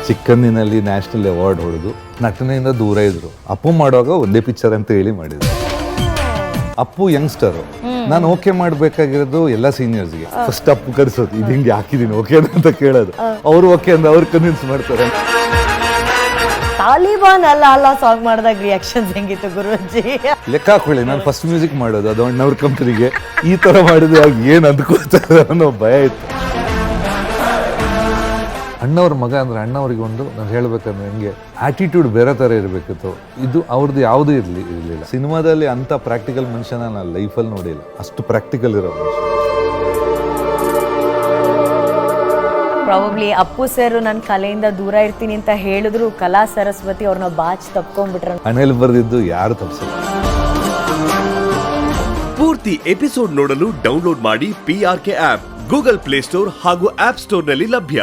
ಚಿಕ್ಕಂದಿನಲ್ಲಿ national award ಹೊಡೆದು ನಟನೆಯಿಂದ ದೂರ ಇದ್ರು. ಅಪ್ಪು ಮಾಡುವಾಗ ಒಂದೇ ಪಿಕ್ಚರ್ ಅಂತ ಹೇಳಿ ಮಾಡಿದ್ರು. ಅಪ್ಪು ಯಂಗ್ಸ್ಟರ್, ನಾನು ಓಕೆ ಮಾಡ್ಬೇಕಾಗಿರೋದು ಎಲ್ಲ ಸೀನಿಯರ್ಸ್ಗೆ. ಫಸ್ಟ್ ಅಪ್ಪು ಕರ್ಸೋದು, ಇದು ಹಿಂಗೆ ಹಾಕಿದೀನಿ ಓಕೆ ಅಂತ ಕೇಳೋದು. ಅವ್ರು ಓಕೆ ಅಂದ್ರೆ ಅವ್ರು ಕನ್ವಿನ್ಸ್ ಮಾಡ್ತಾರೆ. ತಾಲಿಬಾನ್ ಅಲ್ಲ ಸಾಂಗ್ ಮಾಡಿದಾಗ ರಿಯಾಕ್ಷನ್ಸ್ ಹೆಂಗಿತ್ತು ಗುರುಜಿ? ಲೆಕ್ಕ ಹಾಕೊಳ್ಳಿ, ನಾನು ಫಸ್ಟ್ ಮ್ಯೂಸಿಕ್ ಮಾಡೋದು ಅದು ಅಣ್ಣವ್ರ ಕಂಪನಿಗೆ. ಈ ತರ ಮಾಡಿದ್ರೆ ಆಗ ಏನ್ ಅಂದ್ಕೋತಾರೆ ಅನ್ನೋ ಭಯ ಇತ್ತು. ಅಣ್ಣವ್ರ ಮಗ ಅಂದ್ರೆ ಅಣ್ಣವ್ರಿಗೆ ಒಂದು ನಾನು ಹೇಳ್ಬೇಕಂದ್ರೆ ಹಿಂಗೆ ಆಟಿಟ್ಯೂಡ್ ಬೇರೆ ಥರ ಇರಬೇಕಿತ್ತು. ಇದು ಅವ್ರದ್ದು ಯಾವುದೂ ಇರಲಿಲ್ಲ. ಸಿನಿಮಾದಲ್ಲಿ ಅಂಥ ಪ್ರಾಕ್ಟಿಕಲ್ ಮನುಷ್ಯನ ನಾನು ಲೈಫಲ್ಲಿ ನೋಡಿಲ್ಲ. ಅಷ್ಟು ಪ್ರಾಕ್ಟಿಕಲ್ ಇರೋ ಮನುಷ್ಯ. ಪ್ರಾಬಬ್ಲಿ ಅಪ್ಪು ಸರ್ ನನ್ನ ಕಲೆಯಿಂದ ದೂರ ಇರ್ತೀನಿ ಅಂತ ಹೇಳಿದ್ರು ಕಲಾ ಸರಸ್ವತಿ ಅವ್ರನ್ನ ಬಾಚ್ ತಪ್ಕೊಂಡ್ಬಿಟ್ರು. ಹಣೆಯಲ್ಲಿ ಬರೆದಿದ್ದು ಯಾರು ತಪ್ಪಿಸಿಲ್ಲ. ಪೂರ್ತಿ ಎಪಿಸೋಡ್ ನೋಡಲು ಡೌನ್ಲೋಡ್ ಮಾಡಿ PRK ಆಪ್. ಗೂಗಲ್ ಪ್ಲೇಸ್ಟೋರ್ ಹಾಗೂ ಆಪ್ ಸ್ಟೋರ್ನಲ್ಲಿ ಲಭ್ಯ.